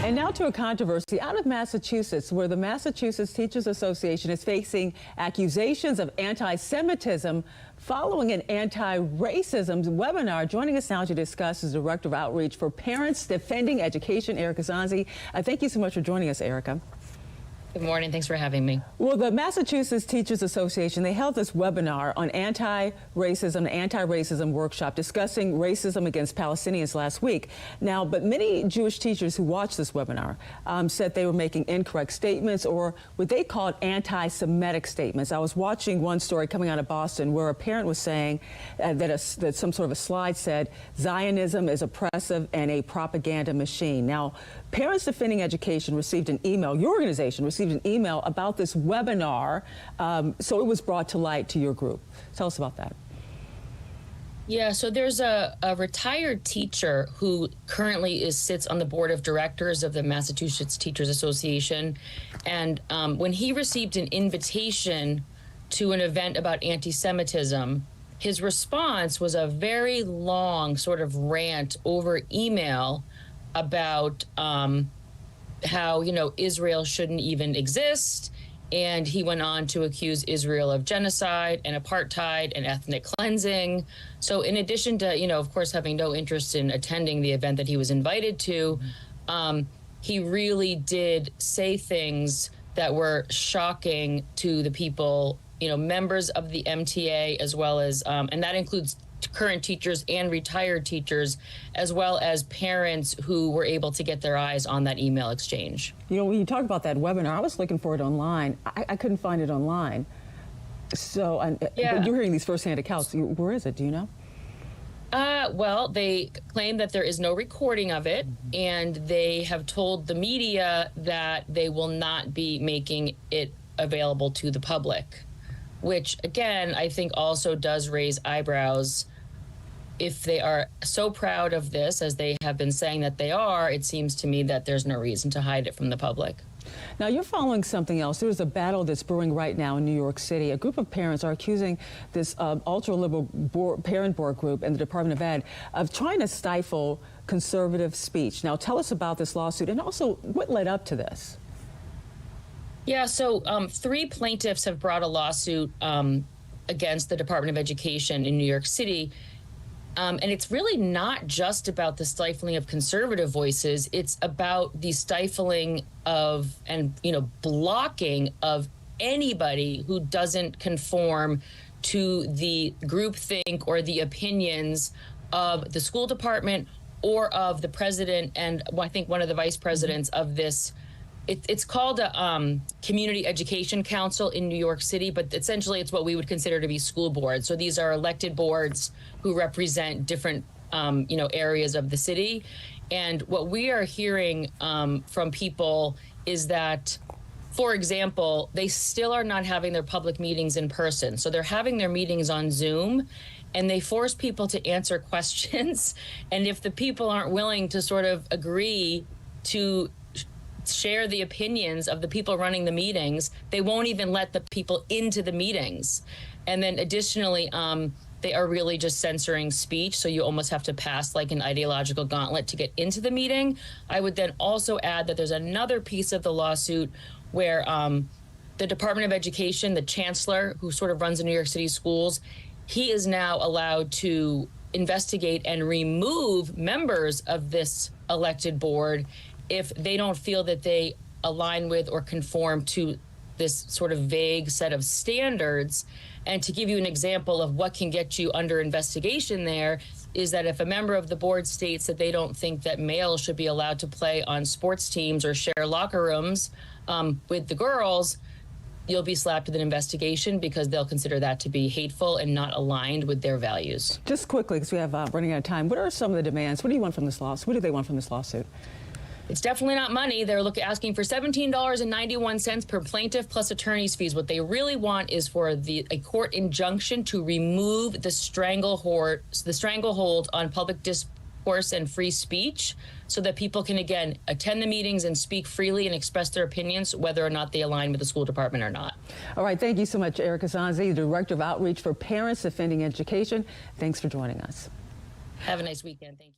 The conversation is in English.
And now to a controversy out of Massachusetts, where the Massachusetts Teachers Association is facing accusations of anti-Semitism following an anti-racism webinar. Joining us now to discuss is Director of Outreach for Parents Defending Education, Erika Sanzi. Thank you so much for joining us, Erika. Good morning. Thanks for having me. Well, the Massachusetts Teachers Association, they held this webinar on anti-racism workshop discussing racism against Palestinians last week. Now, but many Jewish teachers who watched this webinar said they were making incorrect statements, or what they called anti-Semitic statements. I was watching one story coming out of Boston where a parent was saying that some sort of a slide said Zionism is oppressive and a propaganda machine. Now, Parents Defending Education received an email, your organization received an email about this webinar, so it was brought to light to your group. Tell us about that. Yeah, so there's a retired teacher who currently sits on the board of directors of the Massachusetts Teachers Association, and when he received an invitation to an event about anti-Semitism, his response was a very long sort of rant over email about how, Israel shouldn't even exist. And he went on to accuse Israel of genocide and apartheid and ethnic cleansing. So in addition to, of course, having no interest in attending the event that he was invited to, he really did say things that were shocking to the people, members of the MTA, as well as, and that includes current teachers and retired teachers, as well as parents who were able to get their eyes on that email exchange. When you talk about that webinar, I was looking for it online. I couldn't find it online. So yeah. But you're hearing these firsthand accounts. Where is it? Do you know? Well, they claim that there is no recording of it, and they have told the media that they will not be making it available to the public, which, again, I think also does raise eyebrows. If they are so proud of this, as they have been saying that they are, it seems to me that there's no reason to hide it from the public. Now, you're following something else. There's a battle that's brewing right now in New York City. A group of parents are accusing this ultra-liberal parent board group and the Department of Ed of trying to stifle conservative speech. Now, tell us about this lawsuit and also what led up to this. Yeah, so 3 plaintiffs have brought a lawsuit against the Department of Education in New York City. And it's really not just about the stifling of conservative voices. It's about the stifling of and, blocking of anybody who doesn't conform to the groupthink or the opinions of the school department or of the president and I think one of the vice presidents of this. It's called a Community Education Council in New York City, but essentially it's what we would consider to be school boards. So these are elected boards who represent different, areas of the city. And what we are hearing from people is that, for example, they still are not having their public meetings in person. So they're having their meetings on Zoom, and they force people to answer questions. And if the people aren't willing to sort of agree to share the opinions of the people running the meetings, they won't even let the people into the meetings. And then additionally, they are really just censoring speech. So you almost have to pass like an ideological gauntlet to get into the meeting. I would then also add that there's another piece of the lawsuit where the Department of Education, the chancellor who sort of runs the New York City schools, he is now allowed to investigate and remove members of this elected board if they don't feel that they align with or conform to this sort of vague set of standards. And to give you an example of what can get you under investigation there is that if a member of the board states that they don't think that males should be allowed to play on sports teams or share locker rooms with the girls, you'll be slapped with an investigation because they'll consider that to be hateful and not aligned with their values. Just quickly, because we have running out of time, what are some of the demands? What do you want from this lawsuit? What do they want from this lawsuit? It's definitely not money. They're asking for $17.91 per plaintiff plus attorney's fees. What they really want is for a court injunction to remove the stranglehold on public discourse and free speech, so that people can again attend the meetings and speak freely and express their opinions, whether or not they align with the school department or not. All right, thank you so much, Erika Sanzi, Director of Outreach for Parents Defending Education. Thanks for joining us. Have a nice weekend. Thank you.